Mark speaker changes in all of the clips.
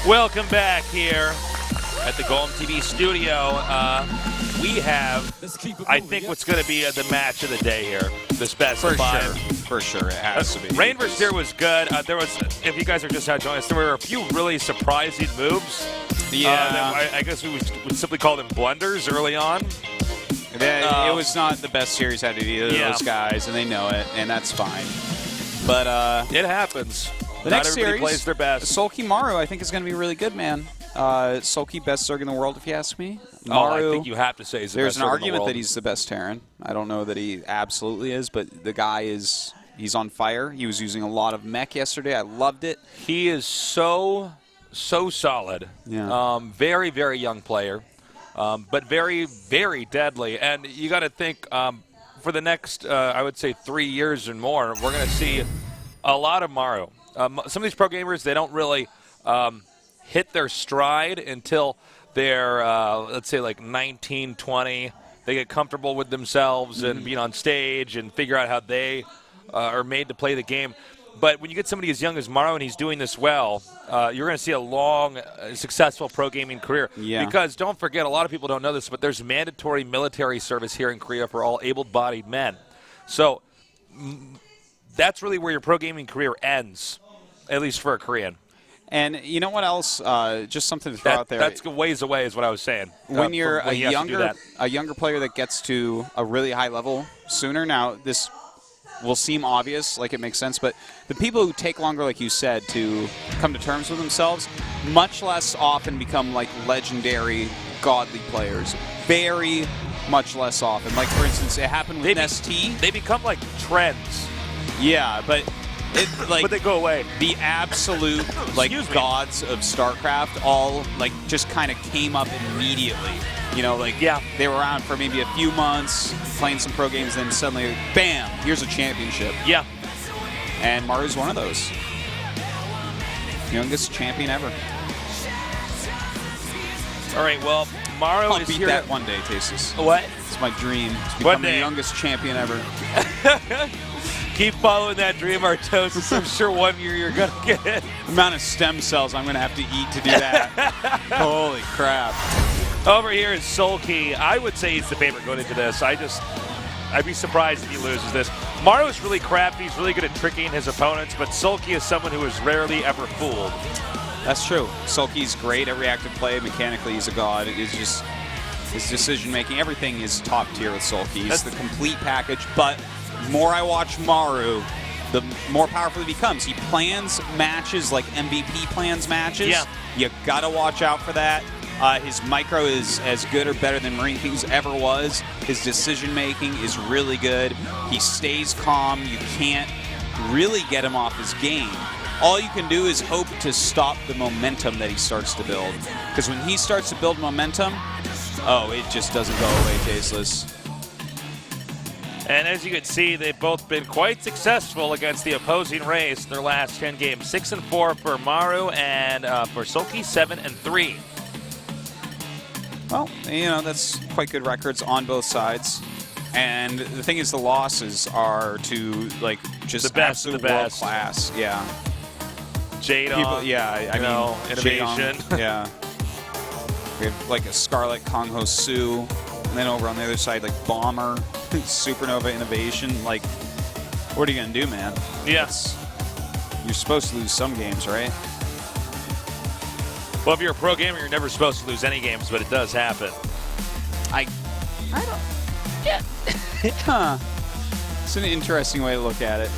Speaker 1: Welcome back here at the GOMTV studio. We have, I think, what's going to be the match of the day here. This best of five.
Speaker 2: For sure, it has to be.
Speaker 1: Rain vs. Deer was good. There was, if you guys are just now joining us, there were a few really surprising moves.
Speaker 2: Yeah.
Speaker 1: I guess we would simply call them blunders early on.
Speaker 2: It was not the best series out of either of those guys, and they know it, and that's fine. But
Speaker 1: it happens.
Speaker 2: The
Speaker 1: Not
Speaker 2: next
Speaker 1: everybody
Speaker 2: series,
Speaker 1: plays their best.
Speaker 2: Soulkey Maru, I think is going to be really good, man. Soulkey, best Zerg in the world, if you ask me.
Speaker 1: Maru, I think you have to say he's the best
Speaker 2: There's an
Speaker 1: Zerg
Speaker 2: argument
Speaker 1: in the world.
Speaker 2: that he's the best Terran. I don't know that he absolutely is, but the guy is, he's on fire. He was using a lot of mech yesterday. I loved it.
Speaker 1: He is so solid.
Speaker 2: Yeah.
Speaker 1: Very, very young player, but very, very deadly. And you got to think for the next, I would say, 3 years and more, we're going to see a lot of Maru. Some of these pro gamers, they don't really hit their stride until they're, let's say, like 19, 20. They get comfortable with themselves and being on stage and figure out how they are made to play the game. But when you get somebody as young as Maru and he's doing this well, you're going to see a long, successful pro gaming career.
Speaker 2: Yeah.
Speaker 1: Because don't forget, a lot of people don't know this, but there's mandatory military service here in Korea for all able-bodied men. So that's really where your pro gaming career ends, at least for a Korean.
Speaker 2: And you know what else? Just something to throw out there.
Speaker 1: That's ways away is what I was saying.
Speaker 2: When you're
Speaker 1: when you
Speaker 2: a younger player that gets to a really high level sooner, now this will seem obvious, like it makes sense, but the people who take longer, like you said, to come to terms with themselves, much less often become like legendary, godly players. Very much less often. Like, for instance, it happened with ST.
Speaker 1: They become like trends.
Speaker 2: Yeah, but
Speaker 1: but they go away.
Speaker 2: The absolute like gods of StarCraft all like just kind of came up immediately. You know, like they were around for maybe a few months, playing some pro games, then suddenly, bam, here's a championship.
Speaker 1: Yeah.
Speaker 2: And Maru's one of those. Youngest champion ever.
Speaker 1: All right, well, Maru
Speaker 2: I'll
Speaker 1: is
Speaker 2: beat
Speaker 1: here.
Speaker 2: that one day, Tasis.
Speaker 1: What?
Speaker 2: It's my dream to become the youngest champion ever.
Speaker 1: Keep following that dream, Artosis. I'm sure one year you're going to get it.
Speaker 2: The amount of stem cells I'm going to have to eat to do that. Holy crap.
Speaker 1: Over here is Soulkey. I would say he's the favorite going into this. I'd be surprised if he loses this. Maru is really crafty. He's really good at tricking his opponents, but Soulkey is someone who is rarely ever fooled.
Speaker 2: That's true. Soulkey's great at reactive play. Mechanically, he's a god. It's just his decision-making. Everything is top tier with Soulkey. He's the complete package, but the more I watch Maru, the more powerful he becomes. He plans matches like MVP plans matches.
Speaker 1: Yeah.
Speaker 2: You got to watch out for that. His micro is as good or better than Marine King's ever was. His decision-making is really good. He stays calm. You can't really get him off his game. All you can do is hope to stop the momentum that he starts to build. Because when he starts to build momentum, oh, it just doesn't go away tasteless.
Speaker 1: And as you can see, they've both been quite successful against the opposing race in their last 10 games. 6-4 for Maru, and for Soulkey, 7-3.
Speaker 2: Well, you know, that's quite good records on both sides. And the thing is, the losses are to, like, just
Speaker 1: the best of the best.
Speaker 2: World class. Yeah.
Speaker 1: Jadon.
Speaker 2: Yeah, I mean,
Speaker 1: innovation.
Speaker 2: Jadon, yeah. We have, like, a Scarlet Kong Ho Su. And then over on the other side, like, Bomber, Supernova Innovation. Like, what are you going to do, man?
Speaker 1: Yes.
Speaker 2: You're supposed to lose some games, right?
Speaker 1: Well, if you're a pro gamer, you're never supposed to lose any games, but it does happen.
Speaker 2: I don't... Yeah. Huh. It's an interesting way to look at it.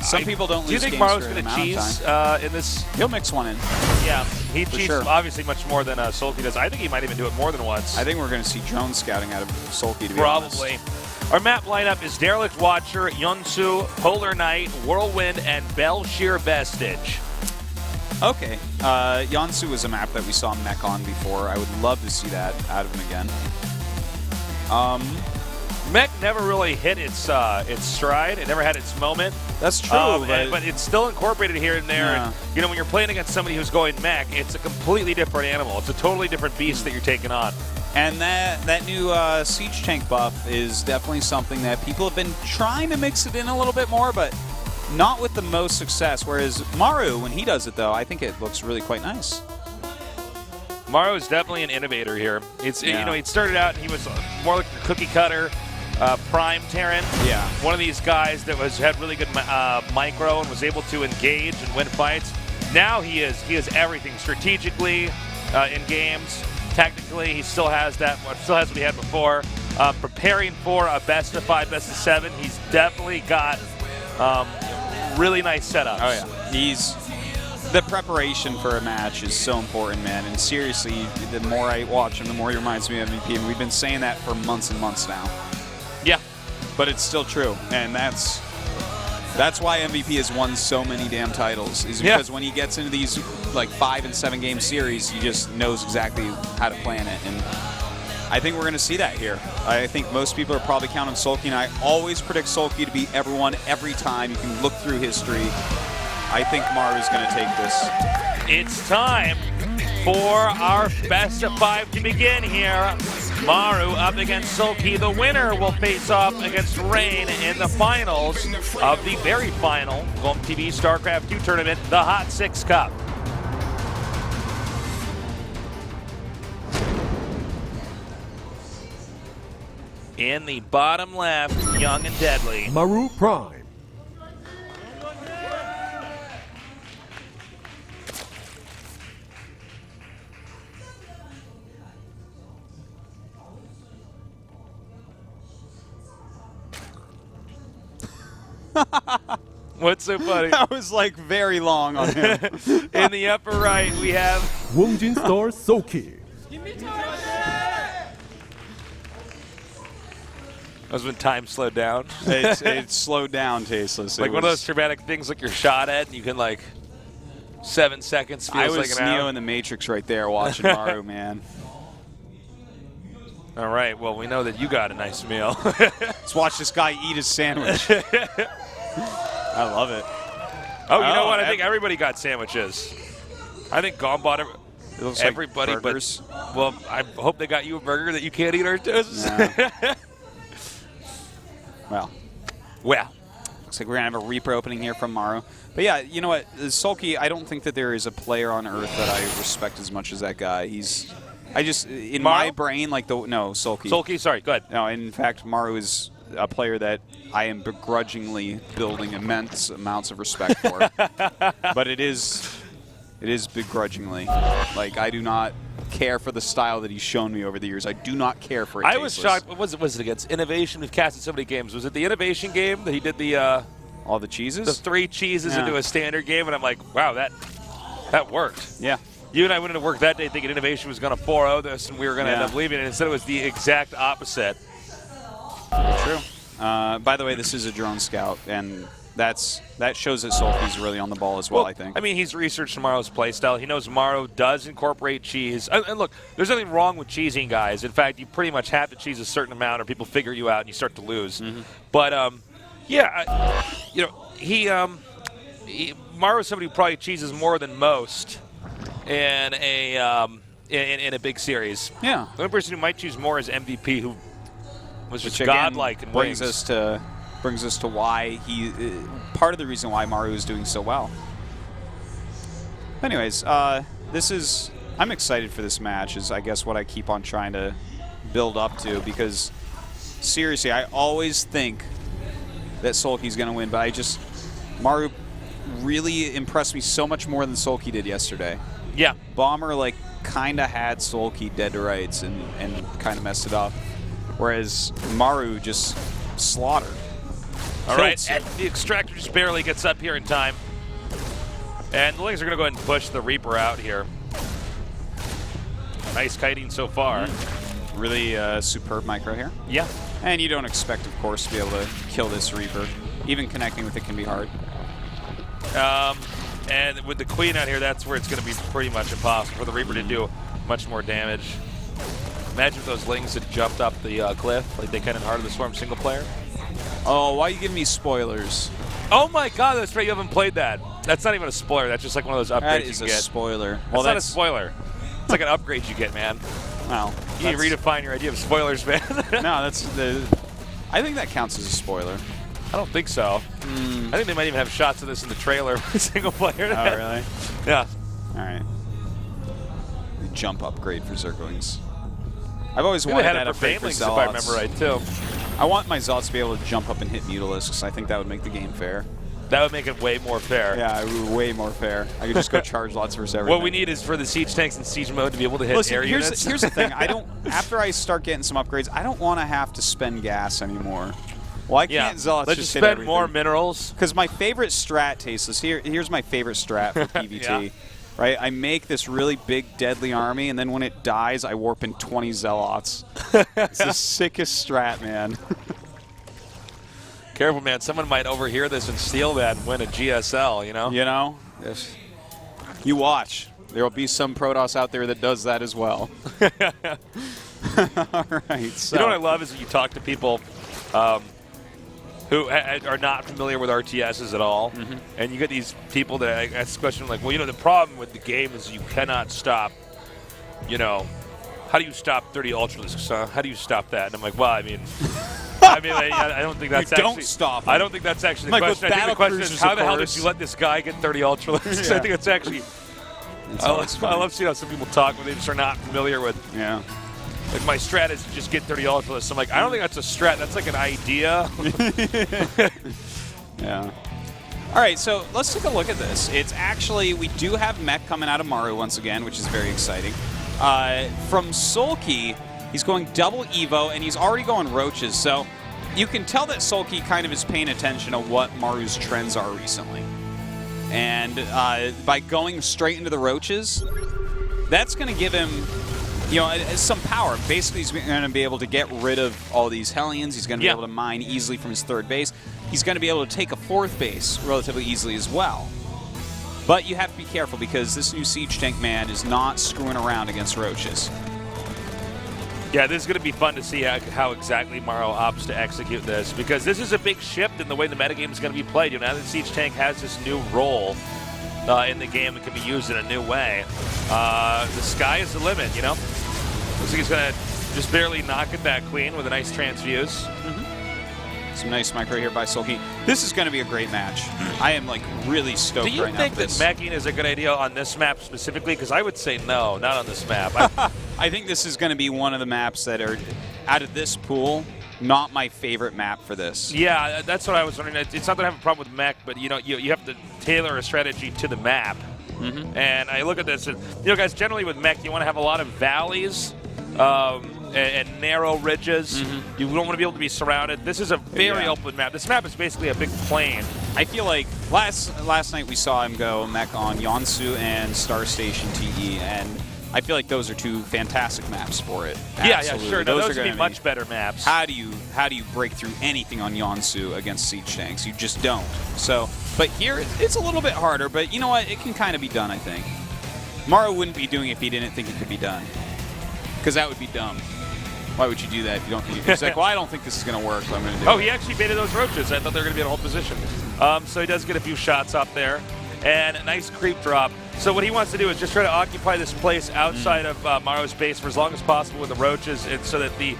Speaker 2: Some people don't lose games.
Speaker 1: Do you think Maru's going to cheese in this?
Speaker 2: He'll mix one in.
Speaker 1: Yeah, he cheats
Speaker 2: sure.
Speaker 1: obviously much more than Soulkey does. I think he might even do it more than once.
Speaker 2: I think we're going to see drone scouting out of Soulkey, to be honest.
Speaker 1: Probably. Our map lineup is Derelict Watcher, Yunsu, Polar Knight, Whirlwind, and Belshir Vestige.
Speaker 2: Okay. Yunsu was a map that we saw Mech on before. I would love to see that out of him again.
Speaker 1: Mech never really hit its stride. It never had its moment.
Speaker 2: That's true.
Speaker 1: But it's still incorporated here and there.
Speaker 2: Yeah.
Speaker 1: And, you know, when you're playing against somebody who's going Mech, it's a completely different animal. It's a totally different beast that you're taking on.
Speaker 2: And that new siege tank buff is definitely something that people have been trying to mix it in a little bit more, but not with the most success. Whereas Maru, when he does it, though, I think it looks really quite nice.
Speaker 1: Maru is definitely an innovator here. It's you know, he started out and he was more like a cookie cutter, prime Terran.
Speaker 2: Yeah.
Speaker 1: One of these guys that had really good micro and was able to engage and win fights. Now he is everything strategically in games. Tactically, he still has what he had before. Preparing for a best of 5, best of 7, he's definitely got really nice setups.
Speaker 2: Oh yeah, the preparation for a match is so important, man. And seriously, the more I watch him, the more he reminds me of MVP. And we've been saying that for months and months now.
Speaker 1: Yeah,
Speaker 2: but it's still true, and that's why MVP has won so many damn titles. Is because when he gets into these like 5 and 7 game series, he just knows exactly how to plan it. And I think we're going to see that here. I think most people are probably counting Soulkey, and I always predict Soulkey to beat everyone every time. You can look through history. I think Maru's going to take this.
Speaker 1: It's time for our best of 5 to begin here. Maru up against Soulkey. The winner will face off against Rain in the finals of the very final GOMTV StarCraft 2 tournament, the HOT6ix Cup. In the bottom left, young and deadly,
Speaker 3: Maru Prime.
Speaker 1: What's so funny?
Speaker 2: That was like very long on him.
Speaker 1: In the upper right, we have
Speaker 3: Wongjin Star Soulkey.
Speaker 1: that was when time slowed down.
Speaker 2: It's slowed down, Tasteless.
Speaker 1: Like one of those traumatic things, like you're shot at, and you can like 7 seconds feels
Speaker 2: I was
Speaker 1: like an
Speaker 2: Neo
Speaker 1: hour.
Speaker 2: in the Matrix right there watching Maru, man.
Speaker 1: All right, well, we know that you got a nice meal.
Speaker 2: Let's watch this guy eat his sandwich. I love it.
Speaker 1: Oh, you know what? I think everybody got sandwiches. I think Gom bought
Speaker 2: It looks
Speaker 1: everybody,
Speaker 2: like burgers.
Speaker 1: but well, I hope they got you a burger that you can't eat ours.
Speaker 2: Nah. Well, looks like we're gonna have a Reaper opening here from Maru. But yeah, you know what, Soulkey, I don't think that there is a player on Earth that I respect as much as that guy. In my brain, like Soulkey.
Speaker 1: Soulkey, sorry, go ahead.
Speaker 2: No, in fact, Maru is a player that I am begrudgingly building immense amounts of respect for. But it is begrudgingly. Like, I do not care for the style that he's shown me over the years. I do not care for it.
Speaker 1: I was shocked. What was it against? Innovation. We've casted so many games. Was it the Innovation game that he did the
Speaker 2: all the cheeses?
Speaker 1: The 3 cheeses into a standard game, and I'm like, wow, that worked.
Speaker 2: Yeah.
Speaker 1: You and I went into work that day thinking Innovation was going to 4-0 this, and we were going to end up leaving it. Instead, it was the exact opposite.
Speaker 2: True. By the way, this is a drone scout, and that shows that Soulkey's really on the ball as well, I think.
Speaker 1: I mean, he's researched Maru's playstyle. He knows Maru does incorporate cheese. And look, there's nothing wrong with cheesing guys. In fact, you pretty much have to cheese a certain amount, or people figure you out and you start to lose. But yeah, you know, Maru's somebody who probably cheeses more than most in a big series.
Speaker 2: Yeah.
Speaker 1: The only person who might choose more is MVP, who was just
Speaker 2: Which, again,
Speaker 1: godlike in
Speaker 2: brings
Speaker 1: wings.
Speaker 2: us to why part of the reason why Maru is doing so well. Anyways, I'm excited for this match, is I guess what I keep on trying to build up to, because seriously, I always think that Soulkey's going to win, but Maru really impressed me so much more than Soulkey did yesterday.
Speaker 1: Yeah.
Speaker 2: Bomber, like, kind of had Soulkey dead to rights and kind of messed it up, whereas Maru just slaughtered.
Speaker 1: All right, and the Extractor just barely gets up here in time. And the Lings are going to go ahead and push the Reaper out here. Nice kiting so far.
Speaker 2: Really superb micro here.
Speaker 1: Yeah.
Speaker 2: And you don't expect, of course, to be able to kill this Reaper. Even connecting with it can be hard.
Speaker 1: And with the Queen out here, that's where it's going to be pretty much impossible for the Reaper to do much more damage. Imagine if those Lings had jumped up the cliff like they can in Heart of the Swarm single player.
Speaker 2: Oh, why are you giving me spoilers?
Speaker 1: Oh my god, that's right, you haven't played that. That's not even a spoiler, that's just like one of those upgrades
Speaker 2: That
Speaker 1: you
Speaker 2: is
Speaker 1: can
Speaker 2: a
Speaker 1: get.
Speaker 2: spoiler.
Speaker 1: Well, that's not a spoiler. It's like an upgrade you get, man.
Speaker 2: Well,
Speaker 1: You need to redefine your idea of spoilers, man.
Speaker 2: no, I think that counts as a spoiler.
Speaker 1: I don't think so. I think they might even have shots of this in the trailer. Single player.
Speaker 2: Oh, really?
Speaker 1: Yeah.
Speaker 2: All right. Jump upgrade for Zerglings. I've always
Speaker 1: They
Speaker 2: wanted
Speaker 1: had
Speaker 2: that
Speaker 1: it for
Speaker 2: upgrade for
Speaker 1: Banelings, if I remember
Speaker 2: Zealots.
Speaker 1: right, too.
Speaker 2: I want my Zealots to be able to jump up and hit Mutalisks. I think that would make the game fair.
Speaker 1: That would make it way more fair.
Speaker 2: Yeah, it would be way more fair. I could just go charge lots versus everything.
Speaker 1: What we need is for the siege tanks in siege mode to be able to hit
Speaker 2: Listen,
Speaker 1: air
Speaker 2: here's,
Speaker 1: units.
Speaker 2: here's the thing. I don't. After I start getting some upgrades, I don't want to have to spend gas anymore. Why can't Zealots
Speaker 1: Let's
Speaker 2: just
Speaker 1: just
Speaker 2: hit
Speaker 1: spend more
Speaker 2: everything?
Speaker 1: minerals.
Speaker 2: Because my favorite strat, Tasteless, here's my favorite strat for PvT.
Speaker 1: Yeah.
Speaker 2: Right? I make this really big, deadly army, and then when it dies, I warp in 20 Zealots. It's the sickest strat, man.
Speaker 1: Careful, man. Someone might overhear this and steal that and win a GSL, you know?
Speaker 2: You know? You watch. There will be some Protoss out there that does that as well. All right. So.
Speaker 1: You know what I love is when you talk to people who are not familiar with RTSs at all, and you get these people that ask the question like, well, you know, the problem with the game is you cannot stop, you know, how do you stop 30 Ultralisks, huh? How do you stop that? And I'm like, well, I mean, I don't think that's
Speaker 2: You
Speaker 1: actually.
Speaker 2: don't stop
Speaker 1: I
Speaker 2: them.
Speaker 1: don't think that's actually the
Speaker 2: Like with
Speaker 1: question. I think the question is,
Speaker 2: battlecruisers,
Speaker 1: how
Speaker 2: of
Speaker 1: the hell did
Speaker 2: course.
Speaker 1: you let this guy get 30 Ultralisks?
Speaker 2: Yeah.
Speaker 1: I think it's actually.
Speaker 2: It's
Speaker 1: I
Speaker 2: always funny.
Speaker 1: love seeing how some people talk when they just are not familiar with.
Speaker 2: Yeah.
Speaker 1: Like, my strat is to just get 30 Ultralisks. I'm like, I don't think that's a strat. That's like an idea.
Speaker 2: Yeah. All right, so let's take a look at this. It's actually, we do have mech coming out of Maru once again, which is very exciting. From Soulkey, he's going double Evo, and he's already going Roaches. So you can tell that Soulkey kind of is paying attention to what Maru's trends are recently. And by going straight into the Roaches, that's going to give him, you know, some power. Basically, he's going to be able to get rid of all these Hellions. He's going to be able to mine easily from his third base. He's going to be able to take a fourth base relatively easily as well. But you have to be careful because this new Siege Tank man is not screwing around against Roaches.
Speaker 1: Yeah, this is going to be fun to see how exactly Morrow opts to execute this, because this is a big shift in the way the metagame is going to be played. You know, now that Siege Tank has this new role in the game that can be used in a new way, the sky is the limit, you know? Looks like he's going to just barely knock it back clean with a nice transfuse.
Speaker 2: Some nice micro here by Soulkey. This is going to be a great match. I am, like, really stoked
Speaker 1: Do you
Speaker 2: right now
Speaker 1: think
Speaker 2: for
Speaker 1: that
Speaker 2: this.
Speaker 1: meching is a good idea on this map specifically? Because I would say no, not on this map.
Speaker 2: I think this is going to be one of the maps that are, out of this pool, not my favorite map for this.
Speaker 1: Yeah, that's what I was wondering. It's not that I have a problem with mech, but you know, you have to tailor a strategy to the map. And I look at this, and you know, guys, generally with mech, you want to have a lot of valleys and narrow ridges. You don't want to be able to be surrounded. This is a very open map. This map is basically a big plain.
Speaker 2: I feel like last night we saw him go mech on Yonsu and Star Station TE, and I feel like those are two fantastic maps for it.
Speaker 1: Yeah,
Speaker 2: Absolutely.
Speaker 1: sure. No, those
Speaker 2: are
Speaker 1: would
Speaker 2: gonna
Speaker 1: be much better maps.
Speaker 2: How do you break through anything on Yonsu against siege tanks? You just don't. So, but here it's a little bit harder. But you know what? It can kind of be done. I think Maru wouldn't be doing it if he didn't think it could be done, because that would be dumb. Why would you do that if you don't think it's like, well, I don't think this is going to work, so I'm going to do it.
Speaker 1: Oh, he actually baited those roaches. I thought they were going to be in a whole position. So he does get a few shots up there. And a nice creep drop. So what he wants to do is just try to occupy this place outside of Maro's base for as long as possible with the roaches, and so that the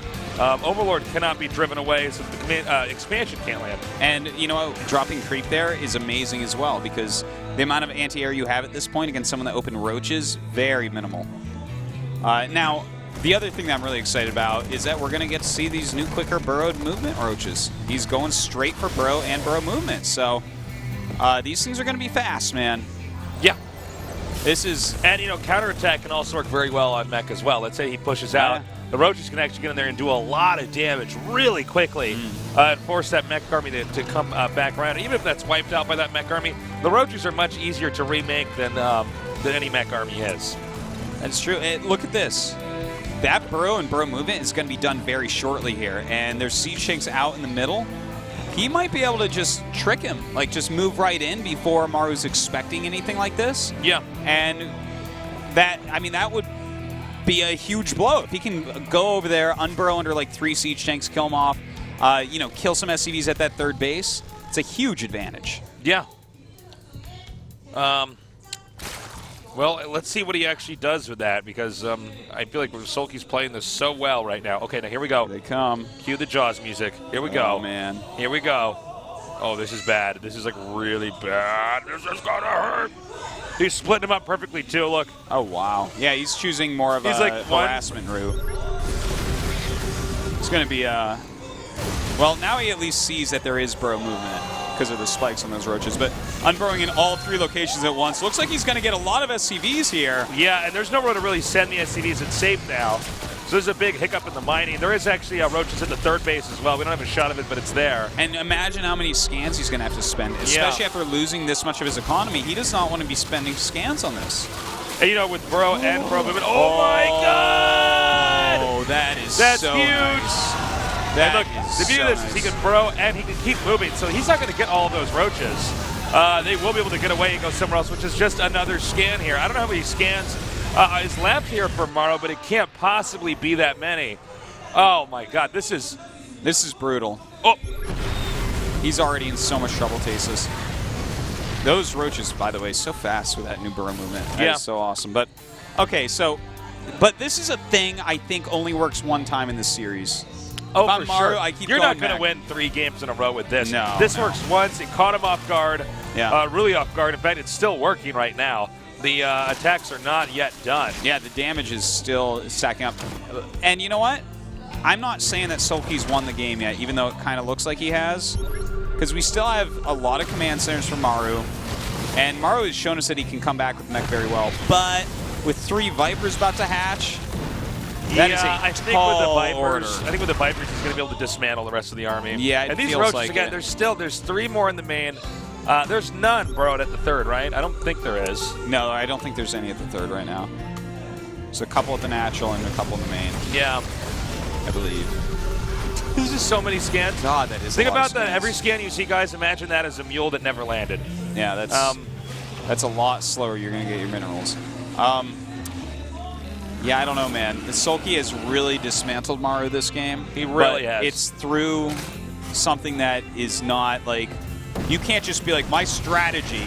Speaker 1: Overlord cannot be driven away, so that the expansion can't land.
Speaker 2: And you know what? Dropping creep there is amazing as well, because the amount of anti-air you have at this point against someone that opened roaches, very minimal. Now, the other thing that I'm really excited about is that we're going to get to see these new quicker burrowed movement roaches. He's going straight for burrow and burrow movement, so these things are going to be fast, man.
Speaker 1: Yeah.
Speaker 2: This is...
Speaker 1: And, you know, counterattack can also work very well on mech as well. Let's say he pushes out. The roaches can actually get in there and do a lot of damage really quickly and force that mech army to come back around. And even if that's wiped out by that mech army, the roaches are much easier to remake than any mech army is.
Speaker 2: That's true. And look at this. That burrow and burrow movement is going to be done very shortly here, and there's siege tanks out in the middle. He might be able to just trick him, like just move right in before Maru's expecting anything like this.
Speaker 1: Yeah.
Speaker 2: And that, I mean, that would be a huge blow. If he can go over there, unburrow under like 3 siege tanks, kill them off, you know, kill some SCVs at that third base, it's a huge advantage.
Speaker 1: Yeah. Well, let's see what he actually does with that, because I feel like Soulkey's playing this so well right now. Okay, now here we go.
Speaker 2: Here they come.
Speaker 1: Cue the Jaws music. Here we go.
Speaker 2: Oh, man.
Speaker 1: Here we go. Oh, this is bad. This is like really bad. This is gonna hurt. He's splitting him up perfectly too. Look.
Speaker 2: Oh wow. Yeah, he's choosing more of a
Speaker 1: like
Speaker 2: harassment route. It's going to be well, now he at least sees that there is burrow movement because of the spikes on those roaches. But unburrowing in all 3 locations at once. Looks like he's going to get a lot of SCVs here.
Speaker 1: Yeah, and there's nowhere to really send the SCVs. It's safe now. So there's a big hiccup in the mining. There is actually roaches in the 3rd base as well. We don't have a shot of it, but it's there.
Speaker 2: And imagine how many scans he's going to have to spend, especially after losing this much of his economy. He does not want to be spending scans on this.
Speaker 1: And, you know, with burrow and burrow movement. Oh, my God!
Speaker 2: Oh, that's so
Speaker 1: huge.
Speaker 2: Nice.
Speaker 1: And look, the beauty of this is he can burrow and he can keep moving, so he's not going to get all of those roaches. They will be able to get away and go somewhere else, which is just another scan here. I don't know how many scans is left here for Morrow, but it can't possibly be that many. Oh my God, this is
Speaker 2: brutal.
Speaker 1: Oh,
Speaker 2: he's already in so much trouble, Tasis. Those roaches, by the way, so fast with that new burrow movement. That is so awesome. But okay, but this is a thing I think only works one time in this series.
Speaker 1: Oh,
Speaker 2: if I'm
Speaker 1: for
Speaker 2: Mario,
Speaker 1: sure.
Speaker 2: I keep
Speaker 1: You're
Speaker 2: going
Speaker 1: not going to
Speaker 2: back.
Speaker 1: win 3 games in a row with this.
Speaker 2: No.
Speaker 1: This works once. It caught him off guard.
Speaker 2: Yeah.
Speaker 1: Really off guard. In fact, it's still working right now. The attacks are not yet done.
Speaker 2: Yeah, the damage is still stacking up. And you know what? I'm not saying that Soulkey's won the game yet, even though it kind of looks like he has. Because we still have a lot of command centers for Maru. And Maru has shown us that he can come back with mech very well. But with 3 Vipers about to hatch, that is a
Speaker 1: I think
Speaker 2: tall
Speaker 1: with the Vipers,
Speaker 2: order.
Speaker 1: I think with the Vipers, he's going to be able to dismantle the rest of the army.
Speaker 2: Yeah, it
Speaker 1: and these
Speaker 2: feels
Speaker 1: roaches
Speaker 2: like
Speaker 1: again.
Speaker 2: it.
Speaker 1: There's 3 more in the main. There's none burrowed at the 3rd, right? I don't think there is.
Speaker 2: No, I don't think there's any at the 3rd right now. There's a couple at the natural and a couple in the main,
Speaker 1: Yeah.
Speaker 2: I believe.
Speaker 1: There's just so many scans.
Speaker 2: God, that is
Speaker 1: Think
Speaker 2: a lot
Speaker 1: about
Speaker 2: of
Speaker 1: that.
Speaker 2: scans.
Speaker 1: Every scan you see, guys, imagine that as a mule that never landed.
Speaker 2: Yeah, that's a lot slower. You're going to get your minerals. Yeah, I don't know, man. Soulkey has really dismantled Maru this game.
Speaker 1: He really
Speaker 2: but
Speaker 1: has.
Speaker 2: It's through something that is not like... You can't just be like, my strategy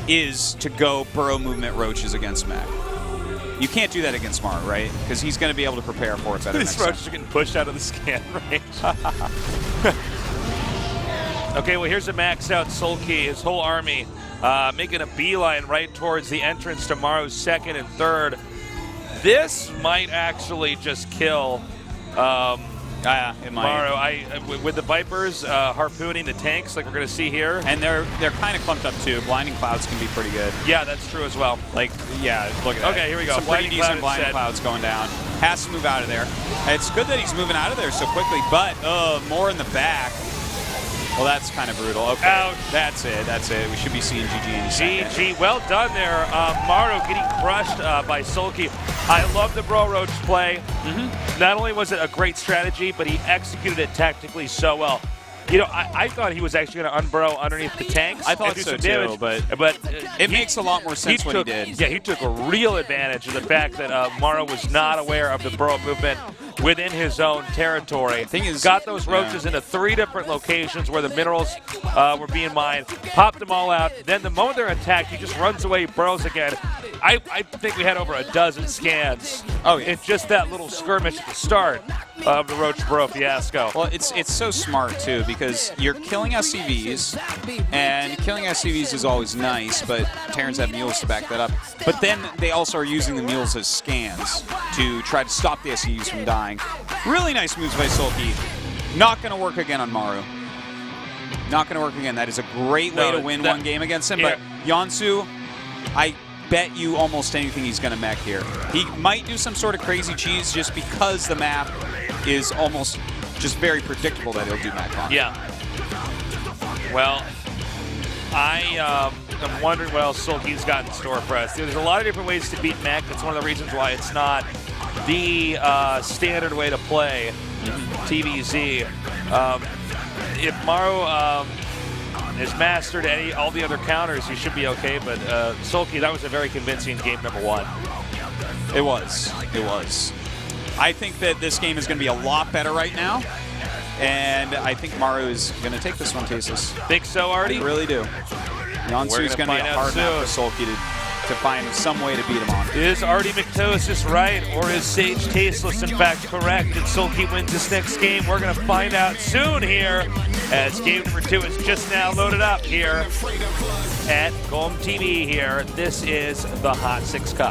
Speaker 2: is to go burrow movement roaches against mech. You can't do that against Maru, right? Because he's going to be able to prepare for it better
Speaker 1: These
Speaker 2: next time.
Speaker 1: roaches are getting pushed out of the scan range. Okay, well, here's a maxed out Soulkey, his whole army, making a beeline right towards the entrance to Maru's 2nd and 3rd. This might actually just kill
Speaker 2: it might.
Speaker 1: Maru. With the Vipers harpooning the tanks like we're going to see here.
Speaker 2: And they're kind of clumped up too. Blinding clouds can be pretty good.
Speaker 1: Yeah, that's true as well.
Speaker 2: Like, yeah, look at that.
Speaker 1: Okay, here we go.
Speaker 2: Some
Speaker 1: Blinding
Speaker 2: pretty decent
Speaker 1: cloud
Speaker 2: blinding
Speaker 1: set.
Speaker 2: clouds going down. Has to move out of there. It's good that he's moving out of there so quickly, but more in the back. Well, that's kind of brutal. Okay,
Speaker 1: Ouch.
Speaker 2: That's it. We should be seeing GG any second.
Speaker 1: GG, well done there. Maru getting crushed by Soulkey. I love the Bro Roach play. Not only was it a great strategy, but he executed it tactically so well. You know, I thought he was actually going to unburrow underneath the tanks.
Speaker 2: I thought
Speaker 1: and do
Speaker 2: so
Speaker 1: some
Speaker 2: too,
Speaker 1: damage,
Speaker 2: but it makes a lot more sense what he did.
Speaker 1: Yeah, he took a real advantage of the fact that Maru was not aware of the burrow movement within his own territory.
Speaker 2: Thing is,
Speaker 1: got those roaches into 3 different locations where the minerals were being mined, popped them all out. Then the moment they're attacked, he just runs away, burrows again. I think we had over a dozen scans in just that little skirmish at the start of the Roach Burrow fiasco.
Speaker 2: Well, it's so smart too because you're killing SCVs, and killing SCVs is always nice, but Terrans have mules to back that up. But then they also are using the mules as scans to try to stop the SCVs from dying. Really nice moves by Soulkey. Not going to work again on Maru. Not going to work again. That is a great way to win one game against him.
Speaker 1: Yeah.
Speaker 2: But Yonsu, I bet you almost anything he's going to mech here. He might do some sort of crazy cheese just because the map is almost just very predictable that he'll do mech on.
Speaker 1: Yeah. Well, I am wondering what else Soulkey's got in store for us. There's a lot of different ways to beat mech. That's one of the reasons why it's not the standard way to play TVZ. If Maru has mastered all the other counters, he should be okay. But Soulkey, that was a very convincing game number 1.
Speaker 2: It was. I think that this game is going to be a lot better right now. And I think Maru is going to take this one, Tasis.
Speaker 1: Think so, Artie?
Speaker 2: I really do. Yonsu is going to be a hard map for Soulkey to find some way to beat him on.
Speaker 1: Is Artie McTosis right, or is Sage Tasteless in fact correct? And Soulkey wins this next game. We're going to find out soon here
Speaker 4: as game number 2 is just now loaded up here at GOMTV here. This is the HOT6 Cup.